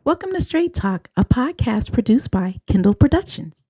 Welcome to Straight Talk, a podcast produced by Kindle Productions.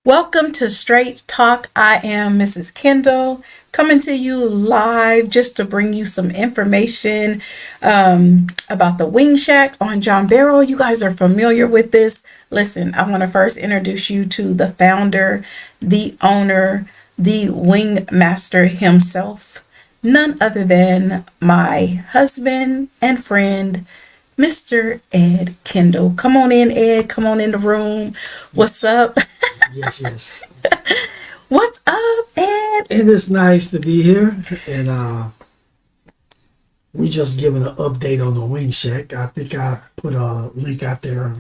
Welcome to Straight Talk. I am Mrs. Kendall, coming to you live just to bring you some information about the Wing Shack on John Barrow. You guys are familiar with this. Listen, I want to first introduce you to the founder, the owner, the wing master himself, none other than my husband and friend, Mr. Ed Kendall. Come on in, Ed. Come on in the room. What's up? Yes. What's up, Ed? It is nice to be here, and we just giving an update on the Wing Shack. I think I put a link out there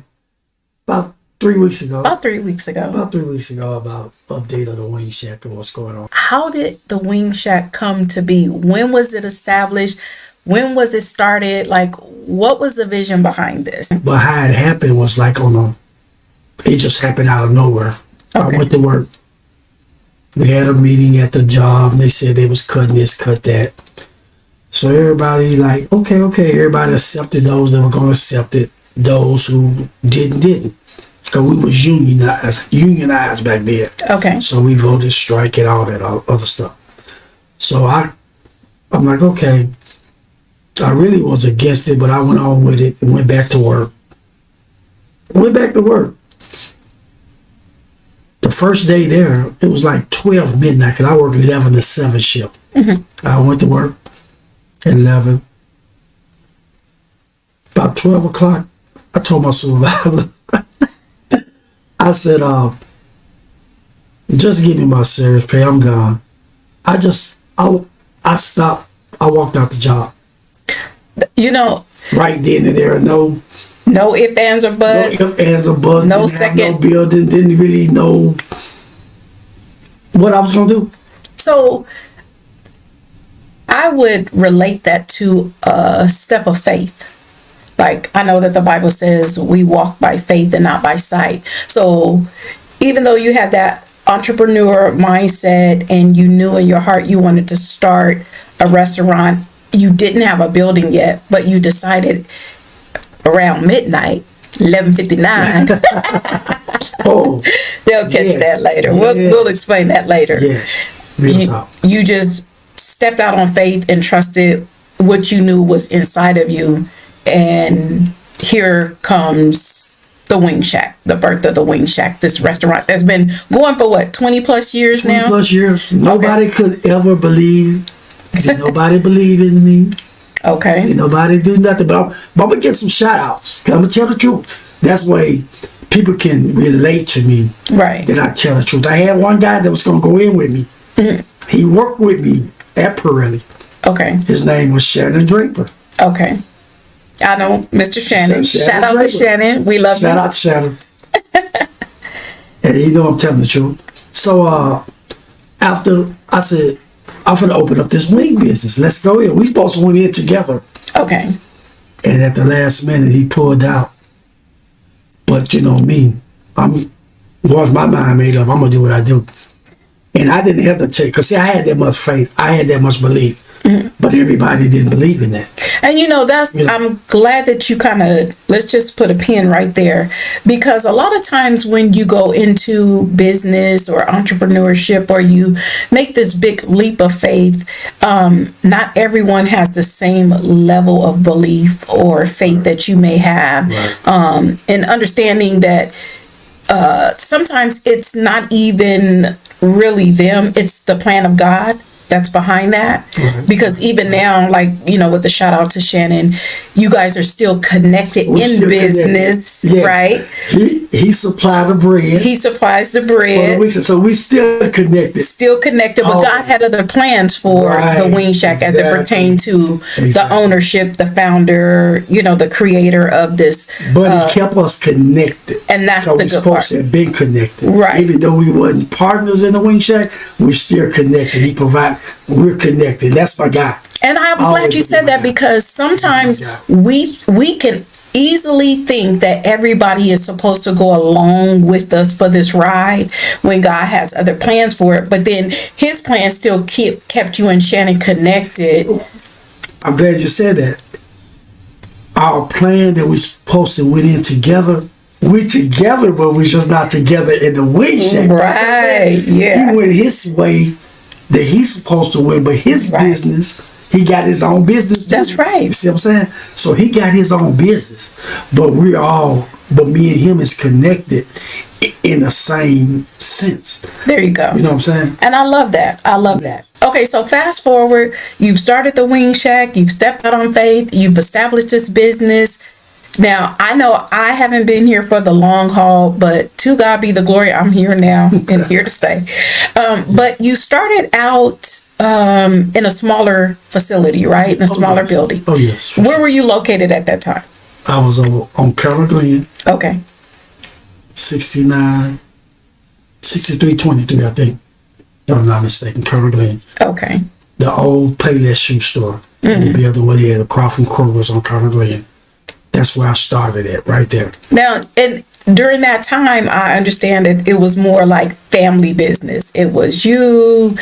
about 3 weeks ago. About 3 weeks ago. About 3 weeks ago about update of the Wing Shack and what's going on. How did the Wing Shack come to be? When was it established? When was it started? Like, what was the vision behind this? But how it happened was like it just happened out of nowhere. Okay. I went to work. We had a meeting at the job. And they said they was cutting this, cut that. So everybody like, okay. Everybody accepted those that were going to accept it. Those who didn't. Because we was unionized back then. Okay. So we voted strike and all that other stuff. So I'm like, okay. I really was against it, but I went on with it and went back to work. The first day there, it was like 12 midnight because I worked 11 to 7 shift. Mm-hmm. I went to work at 11. About 12 o'clock, I told my supervisor, I said, just give me my service pay, I'm gone. I stopped, I walked out the job. Right then and there, no ifs, ands, or buts. No ifs, ands, or buts. No didn't second. Have no building. Didn't really know what I was going to do. So I would relate that to a step of faith. Like, I know that the Bible says we walk by faith and not by sight. So even though you had that entrepreneur mindset and you knew in your heart you wanted to start a restaurant, you didn't have a building yet, but you decided around midnight, 11:59. Oh, They'll catch that later. Yes. We'll explain that later. Yes, real talk. You just stepped out on faith and trusted what you knew was inside of you, and here comes the Wing Shack, the birth of the Wing Shack, this restaurant that's been going for what, 20 plus years now? 20 plus years. Nobody could ever believe. Did nobody believe in me? Okay. Did nobody do nothing? But I'm gonna get some shout outs. I'm gonna tell the truth. That's why people can relate to me. Right. That I tell the truth. I had one guy that was gonna go in with me. Mm-hmm. He worked with me at Pirelli. Okay. His name was Shannon Draper. Okay. I know Mr. Shannon. Shout out to Shannon. We love you. Shout out to Shannon. And you know I'm telling the truth. So after I said, I'm gonna open up this wing business. Let's go in. We both went in together. Okay. And at the last minute, he pulled out. But you know me, once my mind made up, I'm gonna do what I do. And I didn't hesitate because see, I had that much faith. I had that much belief. Mm-hmm. But everybody didn't believe in that. And I'm glad that you kind of, let's just put a pin right there, because a lot of times when you go into business or entrepreneurship or you make this big leap of faith, not everyone has the same level of belief or faith that you may have. Right. And understanding that sometimes it's not even really them, it's the plan of God that's behind that. Right. Because even now, like, you know, with the shout out to Shannon, you guys are still connected We're in still business, connected. Yes. right? He supplied the bread. He supplies the for the bread. weeks, so we still connected. Still connected, but God had other plans for the Wing Shack as it pertained to the ownership, the founder, you know, the creator of this. But he kept us connected. And that's the we're good supposed part. to have been connected. Right. Even though we wasn't partners in the Wing Shack, we're still connected. We're connected. That's my guy. And I'm glad you said that, because sometimes we can easily think that everybody is supposed to go along with us for this ride when God has other plans for it. But then his plan still kept you and Shannon connected. I'm glad you said that. Our plan that we're supposed to went in together, we together, but we're just not together in the Wing Shack. Right, yeah. He went his way that he's supposed to win, but his business, he got his own business too. That's right. You see what I'm saying? So he got his own business, but me and him is connected in the same sense. There you go. You know what I'm saying? And I love that. I love that. Okay, so fast forward, you've started the Wing Shack, you've stepped out on faith, you've established this business. Now, I know I haven't been here for the long haul, but to God be the glory, I'm here now and here to stay. But you started out in a smaller facility, right? In a smaller building. Oh, yes. Where were you located at that time? I was on Carroll Glen. Okay. 6323, I think. If I'm not mistaken, Carroll Glen. Okay. The old Payless shoe store. In the building where they had the Crawford Kroger's on Carroll Glen. That's where I started at, right there. Now, and during that time, I understand that it was more like family business. It was you,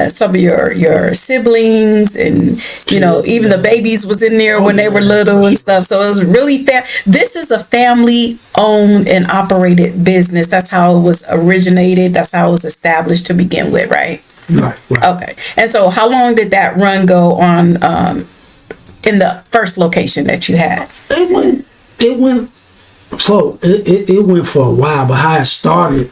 some of your siblings, and you know, even the babies was in there when they were little and stuff. So it was really this is a family owned and operated business. That's how it was originated. That's how it was established to begin with, right? Right. Okay. And so, how long did that run go on? In the first location that you had? It went for a while, but how I started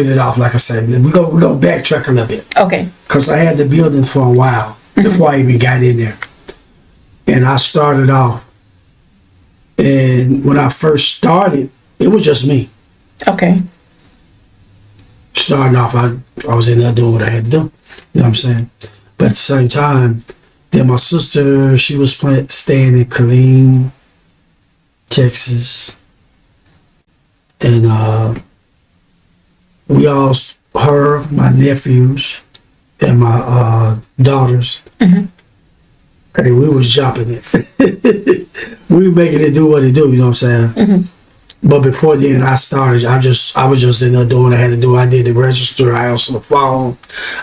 it off, like I said, we're gonna backtrack a little bit. Okay. Because I had the building for a while before I even got in there. And I started off, and when I first started, it was just me. Okay. Starting off, I was in there doing what I had to do. You know what I'm saying? But at the same time, then my sister, she was staying in Killeen, Texas. And her, my nephews, and my daughters, hey, we was jumping it. We were making it do what it do, you know what I'm saying? But before then, I was just in there doing what I had to do. I did the register, I answered the phone,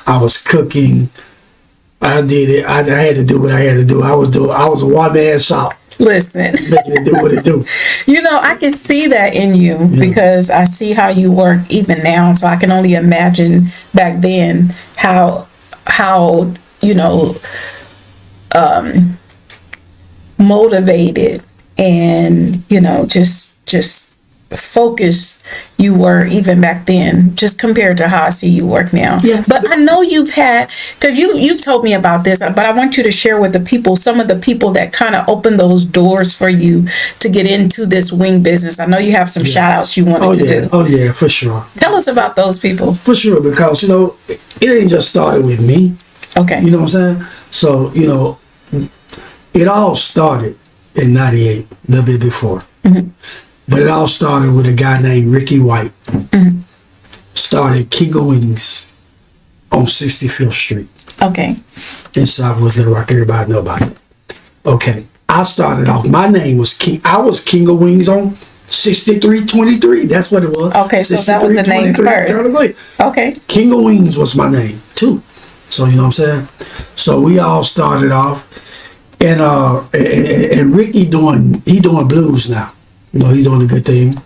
I was cooking. I did it. I had to do what I had to do. I was a one-man shop. Listen. Making it do what it do. You know, I can see that in you because I see how you work even now. So I can only imagine back then how you know, motivated and, you know, just focused you were even back then, just compared to how I see you work now. Yeah. But I know you've had, because you've told me about this, but I want you to share with the people, some of the people that kind of opened those doors for you to get into this wing business. I know you have some shout outs you wanted to do. Oh yeah, for sure. Tell us about those people. For sure, because, you know, it ain't just started with me. Okay. You know what I'm saying? So, you know, it all started in 98, a little bit before. But it all started with a guy named Ricky White. Started King of Wings on 65th Street. Okay. In Southwest Little Rock. Everybody know about it. Okay. I started off, my name was King. I was King of Wings on 6323. That's what it was. Okay, so that was the name first. Okay. King of Wings was my name too. So, you know what I'm saying? So we all started off, and Ricky doing blues now. You know, he's doing a good thing.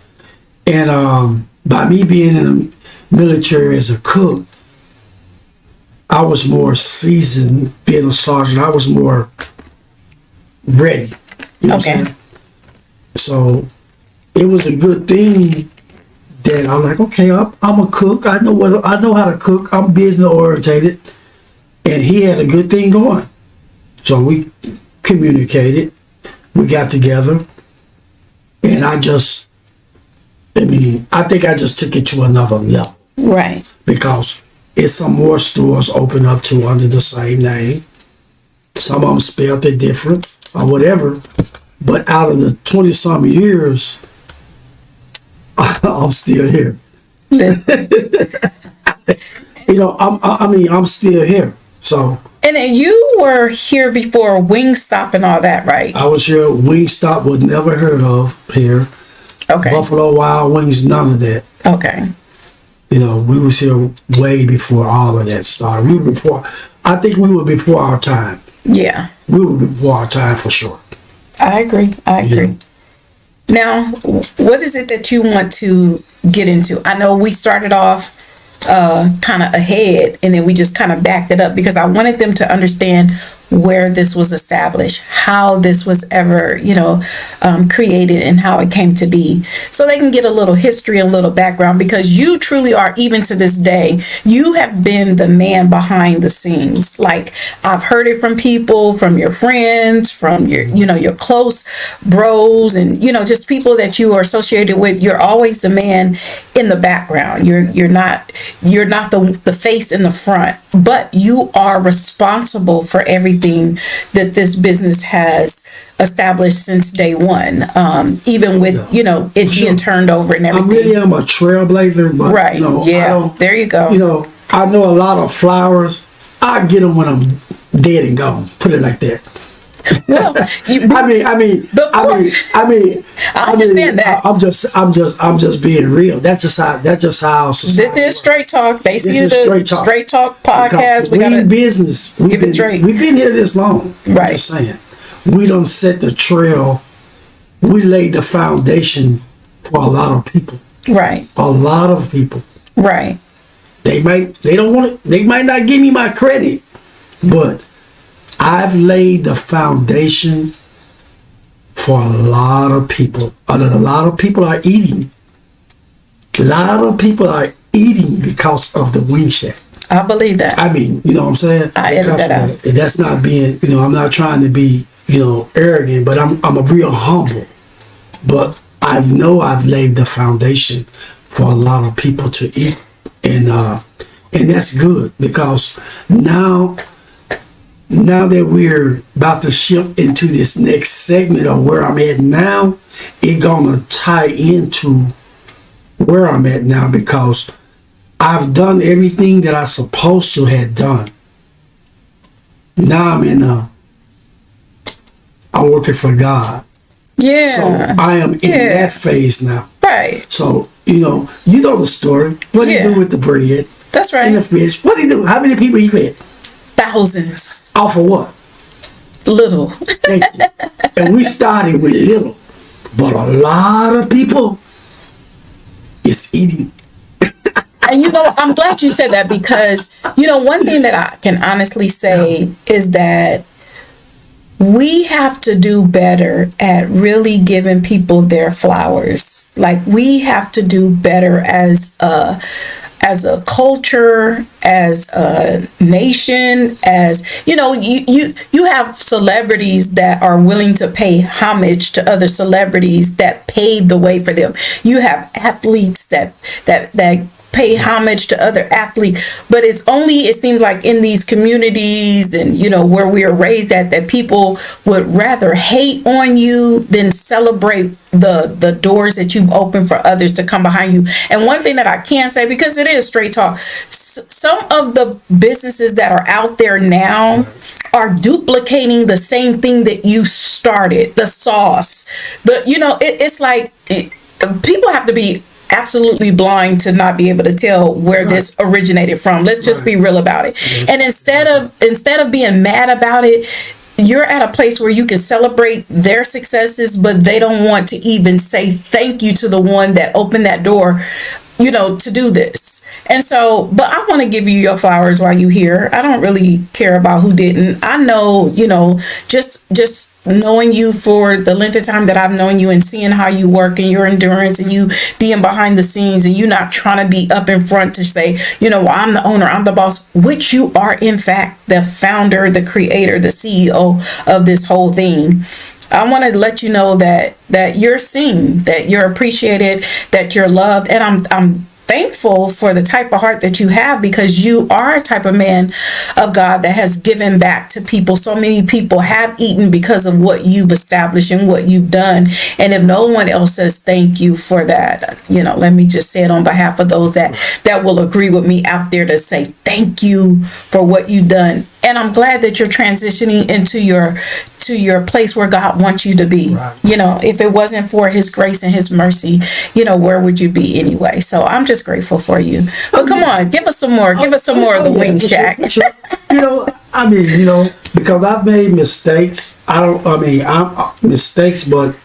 And by me being in the military as a cook, I was more seasoned. Being a sergeant, I was more ready. You know what I'm saying? So it was a good thing that I'm like, okay, I'm a cook. I know how to cook. I'm business orientated. and he had a good thing going. So we communicated, we got together, and I think I just took it to another level. Right. Because it's some more stores open up to under the same name. Some of them spelled it different or whatever. But out of the 20-some years, I'm still here. Listen. I'm still here. So. And then you were here before Wingstop and all that, right? I was here. Wingstop was never heard of here. Okay. Buffalo Wild Wings, none of that. Okay. We was here way before all of that started. I think we were before our time. Yeah. We were before our time for sure. I agree. Yeah. Now, what is it that you want to get into? I know we started off kind of ahead, and then we just kind of backed it up because I wanted them to understand where this was established, how this was ever, created, and how it came to be, so they can get a little history, a little background, because you truly are, even to this day, you have been the man behind the scenes. Like, I've heard it from people, from your friends, from your close bros, and, just people that you are associated with. You're always the man in the background. You're not the face in the front, but you are responsible for everything that this business has established since day one, even with it being turned over and everything. I really am a trailblazer, but right. There you go. I know a lot of flowers. I get them when I'm dead and gone. Put it like that. Well, I understand that. I'm just being real. That's just how society. This is Straight Talk. They see the Straight Talk podcast. We in business. Give it straight. We've been here this long. Right. I'm just saying. We don't set the trail. We laid the foundation for a lot of people. Right. A lot of people. Right. They might not give me my credit, but I've laid the foundation for a lot of people. A lot of people are eating. A lot of people are eating because of the Wing Shack. I believe that. You know what I'm saying? I edit that out. And that's not being, I'm not trying to be, arrogant, but I'm a real humble. But I know I've laid the foundation for a lot of people to eat. And that's good, because now that we're about to shift into this next segment of where I'm at now, it's gonna tie into where I'm at now, because I've done everything that I supposed to have done. Now I'm working for God. Yeah. So I am in that phase now. Right. So, you know the story. What do you do with the bread? That's right. And the fish. What do you do? How many people you fed? Thousands. Off of what? Little. Thank you. And we started with little. But a lot of people is eating. And I'm glad you said that, because, one thing that I can honestly say is that we have to do better at really giving people their flowers. Like, we have to do better as a culture, as a nation, as you have celebrities that are willing to pay homage to other celebrities that paved the way for them. You have athletes that pay homage to other athletes, but it seems like in these communities and where we are raised at, that people would rather hate on you than celebrate the doors that you've opened for others to come behind you. And one thing that I can say, because it is straight talk, some of the businesses that are out there now are duplicating the same thing that you started. The sauce, it's like people have to be absolutely blind to not be able to tell where this originated from. Let's just be real about it. And instead of being mad about it, you're at a place where you can celebrate their successes, but they don't want to even say thank you to the one that opened that door, to do this. And so, but I want to give you your flowers while you're here. I don't really care about who didn't. I know, just knowing you for the length of time that I've known you and seeing how you work and your endurance and you being behind the scenes and you not trying to be up in front to say, well, I'm the owner, I'm the boss, which you are in fact the founder, the creator, the CEO of this whole thing. I want to let you know that you're seen, that you're appreciated, that you're loved, and I'm thankful for the type of heart that you have, because you are a type of man of God that has given back to people. So many people have eaten because of what you've established and what you've done. And if no one else says thank you for that, let me just say it on behalf of those that will agree with me out there to say thank you for what you've done. And I'm glad that you're transitioning into your place where God wants you to be. Right. If it wasn't for his grace and his mercy, where would you be anyway? So I'm just grateful for you. But come on, give us some more. Give us some more of the Wing Shack. Because I've made mistakes. I'm mistakes, but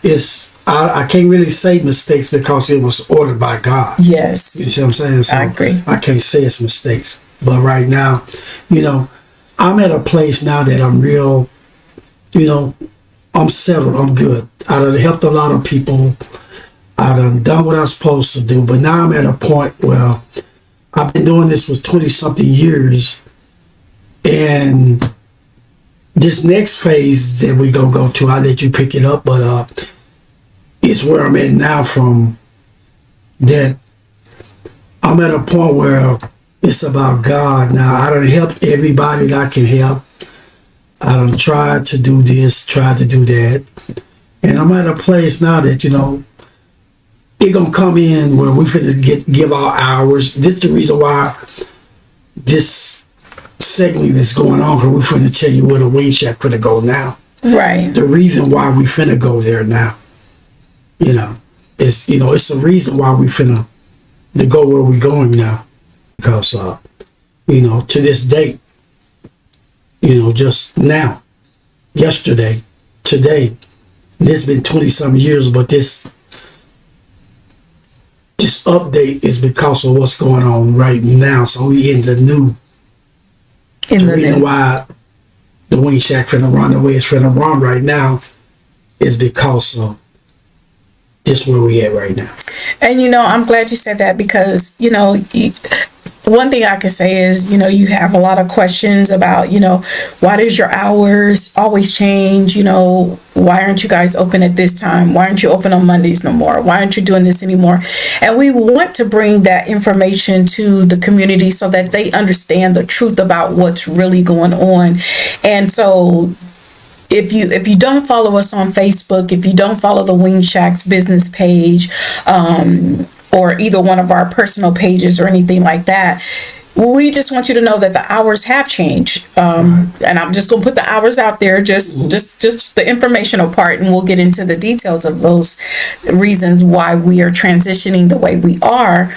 I can't really say mistakes because it was ordered by God. Yes. You see what I'm saying? So I agree. I can't say it's mistakes. But right now, I'm at a place now that I'm real, I'm settled, I'm good. I done helped a lot of people. I done what I'm supposed to do. But now I'm at a point where I've been doing this for 20 something years. And this next phase that we gonna go to, I'll let you pick it up, but it's where I'm at now. From that, I'm at a point where it's about God now. I done helped everybody that I can help. I done tried to do this, tried to do that. And I'm at a place now that, it gonna come in where we finna give our hours. This is the reason why this segment is going on, because we finna tell you where the Wing Shack finna go now. Right. The reason why we finna go there now. It's a reason why we finna to go where we going now. Because to this date, just now, yesterday, today, this been 20 some years, but this update is because of what's going on right now. So we in the new. The reason why the Wing Shack finna run the way it's finna run right now is because of just where we at right now. And I'm glad you said that, because one thing I can say is, you have a lot of questions about, why does your hours always change? Why aren't you guys open at this time? Why aren't you open on Mondays no more? Why aren't you doing this anymore? And we want to bring that information to the community so that they understand the truth about what's really going on. And so if you don't follow us on Facebook, if you don't follow the Wing Shack's business page, or either one of our personal pages or anything like that, we just want you to know that the hours have changed. And I'm just going to put the hours out there, just the informational part, and we'll get into the details of those reasons why we are transitioning the way we are.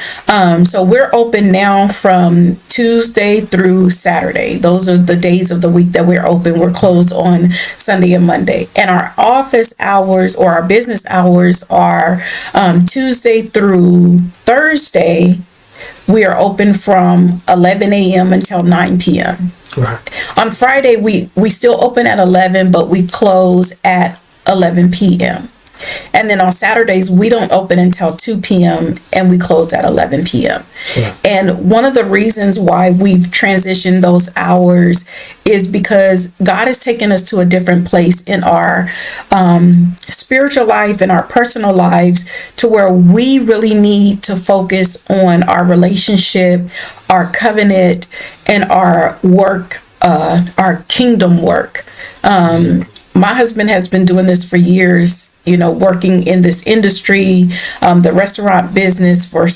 So we're open now from Tuesday through Saturday. Those are the days of the week that we're open. We're closed on Sunday and Monday. And our office hours, or our business hours, are Tuesday through Thursday. We are open from 11 a.m. until 9 p.m. Right. On Friday, we still open at 11, but we close at 11 p.m. And then on Saturdays, we don't open until 2 p.m. and we close at 11 p.m. Yeah. And one of the reasons why we've transitioned those hours is because God has taken us to a different place in our spiritual life and our personal lives, to where we really need to focus on our relationship, our covenant, and our work, our kingdom work. My husband has been doing this for years, working in this industry, the restaurant business, for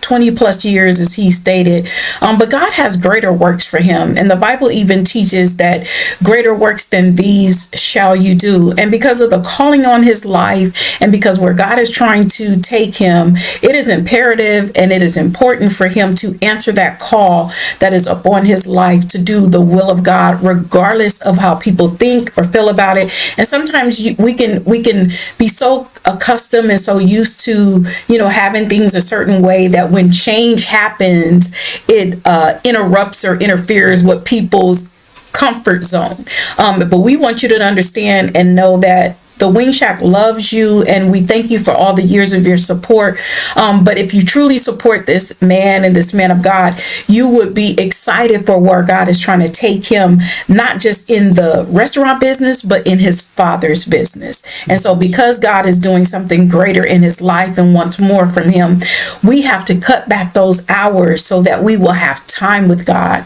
20 plus years, as he stated. But God has greater works for him. And the Bible even teaches that greater works than these shall you do. And because of the calling on his life, and because where God is trying to take him, it is imperative and it is important for him to answer that call that is upon his life, to do the will of God, regardless of how people think or feel about it. And sometimes we can be so accustomed and so used to, having things a certain way, that when change happens, it interrupts or interferes with people's comfort zone. But we want you to understand and know that the Wing Shack loves you, and we thank you for all the years of your support. But if you truly support this man and this man of God, you would be excited for where God is trying to take him, not just in the restaurant business, but in his Father's business. And so because God is doing something greater in his life and wants more from him, we have to cut back those hours so that we will have time with God.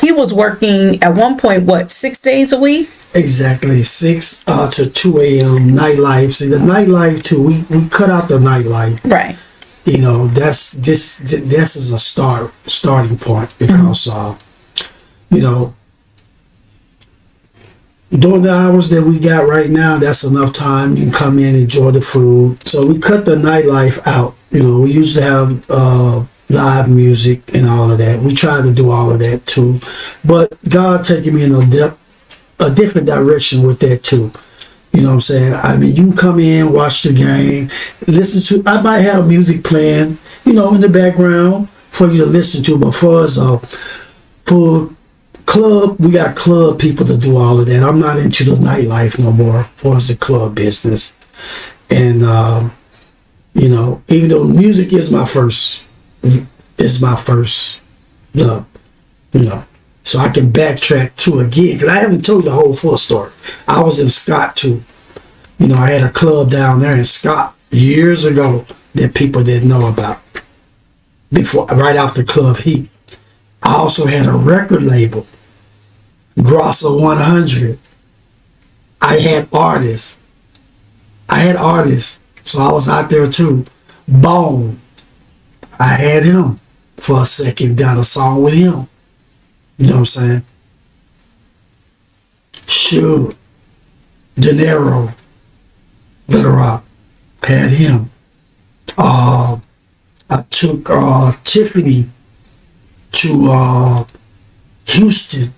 He was working at one point, 6 days a week? Exactly, 6 to 2 a.m. nightlife. See, the nightlife too. We cut out the nightlife. Right. You know, this is a starting point because you know, during the hours that we got right now, that's enough time. You can come in, enjoy the food. So we cut the nightlife out. You know, we used to have live music and all of that. We tried to do all of that too, but God taking me in a different direction with that too. You know what I'm saying? I mean, you can come in, watch the game, listen to, I might have music playing, you know, in the background for you to listen to, but for us, for club, we got club people to do all of that. I'm not into the nightlife no more for us, the club business. And, you know, even though music is my first love, you know. So I can backtrack to again, because I haven't told you the whole full story. I was in Scott too. You know, I had a club down there in Scott years ago that people didn't know about. Right after Club Heat. I also had a record label, Grosser 100. I had artists. So I was out there too. Bone. I had him for a second, done a song with him. You know what I'm saying? Sure. De Niro, Little Rock, had him. I took Tiffany to Houston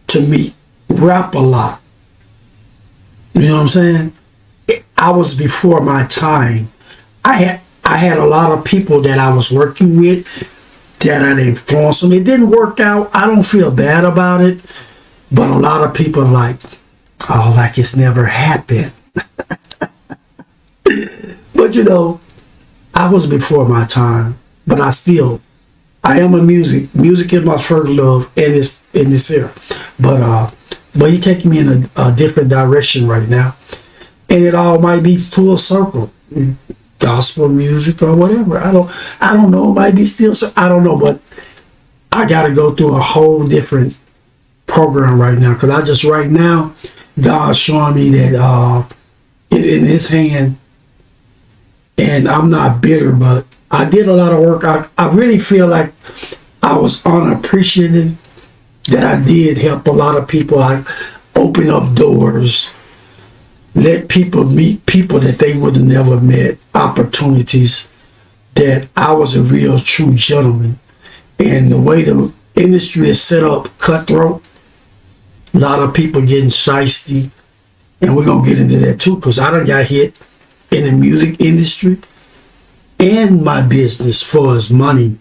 to meet Rap a Lot. You know what I'm saying? I was before my time. I had a lot of people that I was working with that I influenced them. It didn't work out. I don't feel bad about it. But a lot of people are like, oh, like it's never happened. But you know, I was before my time. But I am a music. Music is my first love in this era. But you're taking me in a different direction right now. And it all might be full circle. Gospel music or whatever. I don't know. It might be still, I don't know, but I got to go through a whole different program right now. Because right now, God's showing me that in his hand, and I'm not bitter, but I did a lot of work. I really feel like I was unappreciated, that I did help a lot of people. I opened up doors, let people meet people that they would have never met, opportunities, that I was a real true gentleman. And the way the industry is set up, cutthroat, a lot of people getting shiesty, and we're going to get into that too, because I done got hit in the music industry and my business for as money,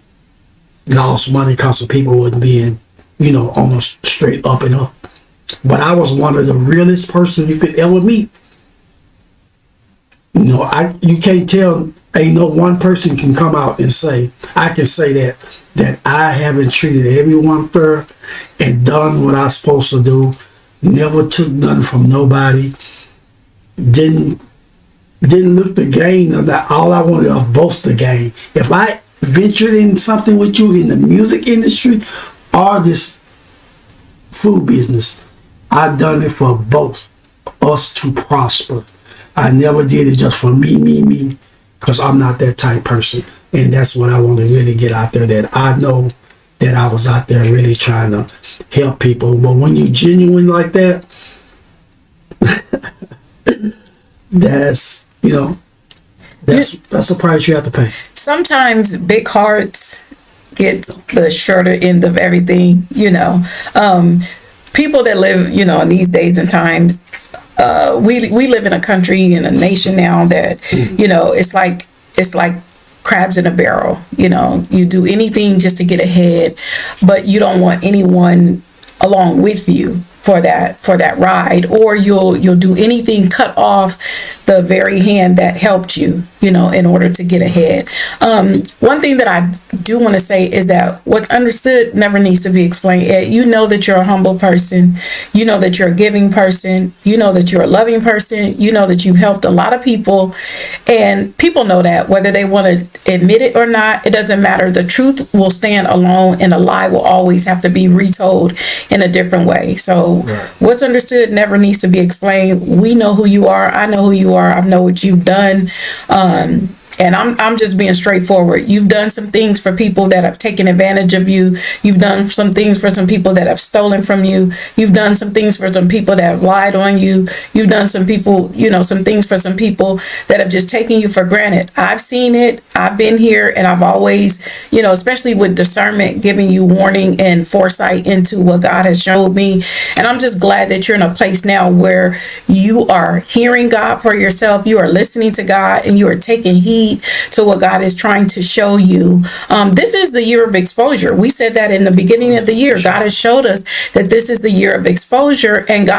lost money because of people wasn't being, you know, almost straight up and up. But I was one of the realest person you could ever meet. You know, you can't tell, ain't no one person can come out and say, I can say that I haven't treated everyone fair and done what I'm supposed to do, never took nothing from nobody, didn't look to gain or that. All I wanted was both to gain. If I ventured in something with you in the music industry or this food business, I've done it for both us to prosper. I never did it just for me, because I'm not that type person. And that's what I want to really get out there, that I know that I was out there really trying to help people. But when you're genuine like that, that's, you know, that's the price you have to pay. Sometimes big hearts get the shorter end of everything, you know. People that live, you know, in these days and times, we live in a country, in a nation now that, you know, it's like crabs in a barrel. You do anything just to get ahead, but you don't want anyone along with you for that ride, or you'll do anything, cut off the very hand that helped you, in order to get ahead. One thing that I do want to say is that what's understood never needs to be explained. You know that you're a humble person. You know that you're a giving person. You know that you're a loving person. You know that you've helped a lot of people, and people know that, whether they want to admit it or not. It doesn't matter. The truth will stand alone, and a lie will always have to be retold in a different way. So what's understood never needs to be explained. We know who you are. I know who you are. I know what you've done. And I'm just being straightforward. You've done some things for people that have taken advantage of you. You've done some things for some people that have stolen from you. You've done some things for some people that have lied on you. You've done some things for some people that have just taken you for granted. I've seen it. I've been here, and I've always, especially with discernment, giving you warning and foresight into what God has showed me. And I'm just glad that you're in a place now where you are hearing God for yourself. You are listening to God, and you are taking heed to what God is trying to show you. This is the year of exposure. We said that in the beginning of the year. God has showed us that this is the year of exposure, and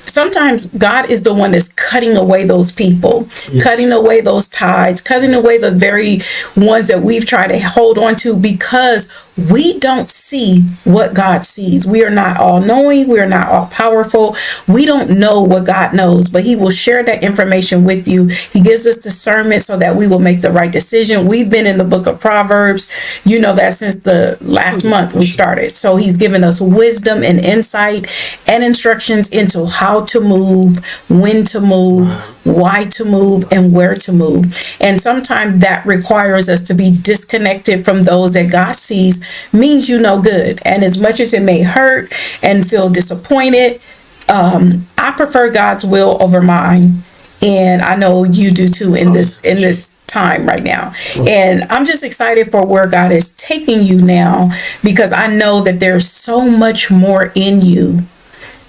sometimes God is the one that's cutting away those people, cutting away those ties, cutting away the very ones that we've tried to hold on to, because we don't see what God sees. We are not all knowing. We are not all powerful. We don't know what God knows, but he will share that information with you. He gives us discernment so that we will make the right decision. We've been in the book of Proverbs, that since the last month we started. So he's given us wisdom and insight and instructions into how to move, when to move, why to move, and where to move. And sometimes that requires us to be disconnected from those that God sees, means good. And as much as it may hurt and feel disappointed, I prefer God's will over mine. And I know you do too in this time right now. And I'm just excited for where God is taking you now, because I know that there's so much more in you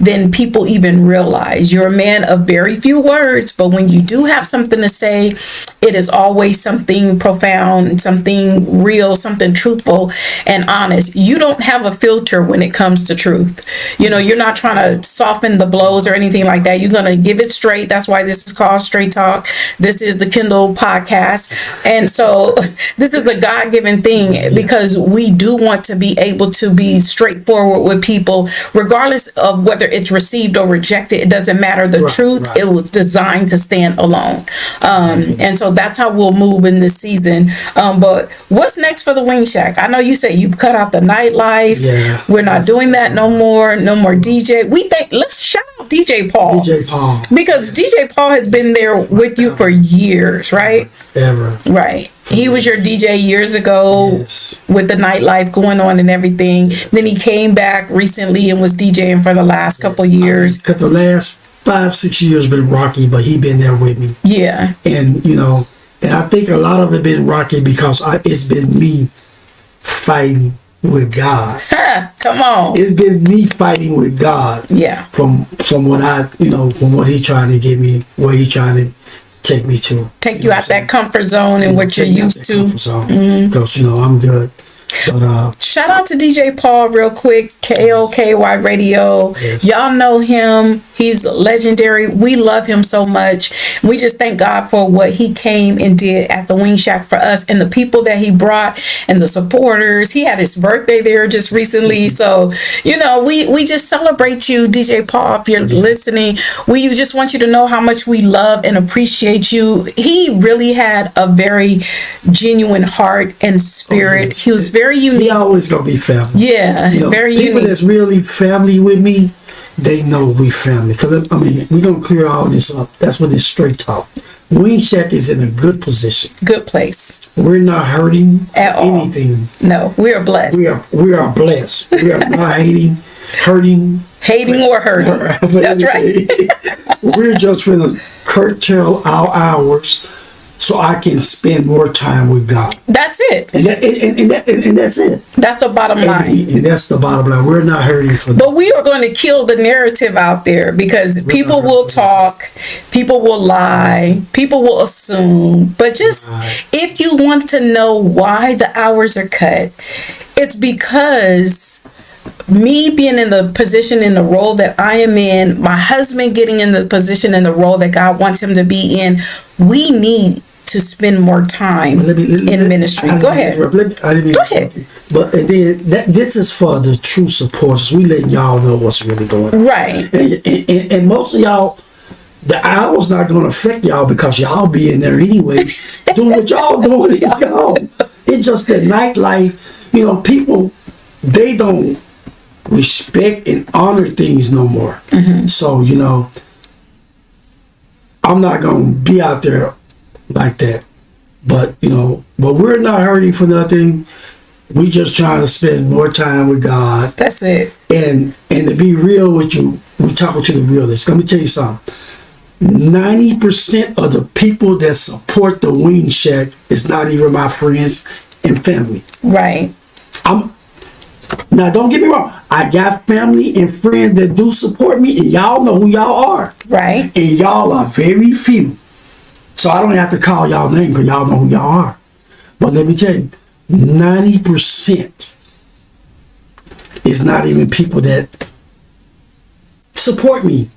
than people even realize. You're a man of very few words, but when you do have something to say, it is always something profound, something real, something truthful and honest. You don't have a filter when it comes to truth. You're not trying to soften the blows or anything like that. You're going to give it straight. That's why this is called Straight Talk. This is the Kindle podcast. And so this is a God-given thing, because we do want to be able to be straightforward with people, regardless of whether it's received or rejected. It doesn't matter. The truth, it was designed to stand alone. And so that's how we'll move in this season. But what's next for the Wing Shack? I know you said you've cut out the nightlife. Yeah. We're not doing that no more. No more DJ. Let's shout out DJ Paul. DJ Paul. Because DJ Paul has been there with you for years, right? Ever. Right. He was your DJ years ago with the nightlife going on and everything. Then he came back recently and was DJing for the last couple years. Because the last 5-6 years been rocky, but he been there with me. Yeah. And, and I think a lot of it been rocky because it's been me fighting with God. Come on. It's been me fighting with God. Yeah. From what from what he trying to give me, where he trying to take me to. Take you out that comfort zone and what you're used to. Because, I'm good. But, shout out to DJ Paul real quick, KOKY Radio. Yes. Y'all know him. He's legendary. We love him so much. We just thank God for what he came and did at the Wing Shack for us, and the people that he brought and the supporters. He had his birthday there just recently. So, we just celebrate you, DJ Paul, if you're listening. We just want you to know how much we love and appreciate you. He really had a very genuine heart and spirit. He was very unique. He always gonna be family. Yeah, very unique. People that's really family with me, they know we family. Because we're gonna clear all this up. That's what this Straight Talk. Wing Shack is in a good position. Good place. We're not hurting at all. Anything. No, we are blessed. We are blessed. We are not hurting or hurting. That's right. We're just gonna curtail our hours so I can spend more time with God. That's it. And that's it. That's the bottom line. And that's the bottom line. We're not hurting for that. But we are going to kill the narrative out there because people will talk, people will lie, people will assume. But just if you want to know why the hours are cut, it's because me being in the position, in the role that I am in, my husband getting in the position, in the role that God wants him to be in, we need to spend more time in ministry. Go ahead. Go ahead. But and then this is for the true supporters. We letting y'all know what's really going on. Right. And most of y'all, the hour's not going to affect y'all because y'all be in there anyway, doing what y'all doing. Y'all. It's just the nightlife. You know, people, they don't respect and honor things no more. Mm-hmm. So, you know, I'm not going to be out there like that. But, you know, but we're not hurting for nothing. We just trying to spend more time with God. That's it. And to be real with you, we talking to the realists. Let me tell you something. 90% of the people that support the Wing Shack is not even my friends and family. Right. Now, don't get me wrong. I got family and friends that do support me, and y'all know who y'all are. Right. And y'all are very few. So I don't have to call y'all name because y'all know who y'all are. But let me tell you, 90% is not even people that support me.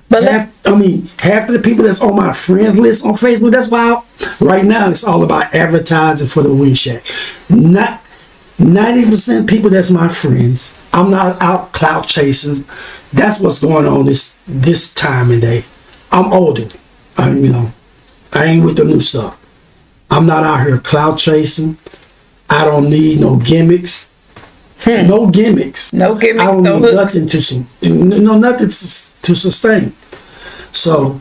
But half of the people that's on my friends list on Facebook, that's why right now it's all about advertising for the Wing Shack. Not 90% people that's my friends. I'm not out clout chasing. That's what's going on this time and day. I'm older. I ain't with the new stuff. I'm not out here clout chasing. I don't need no gimmicks. No gimmicks. No gimmicks. I don't no need hooks. nothing to sustain. So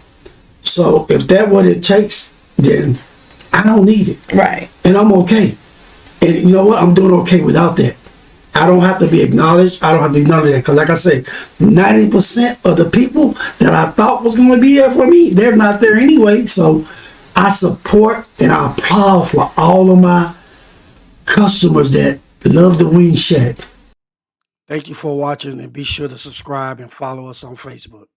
if that's what it takes, then I don't need it. Right. And I'm okay. And you know what? I'm doing okay without that. I don't have to be acknowledged. I don't have to do none of that. Because like I said, 90% of the people that I thought was going to be there for me, they're not there anyway. So I support and I applaud for all of my customers that love the Wing Shack. Thank you for watching, and be sure to subscribe and follow us on Facebook.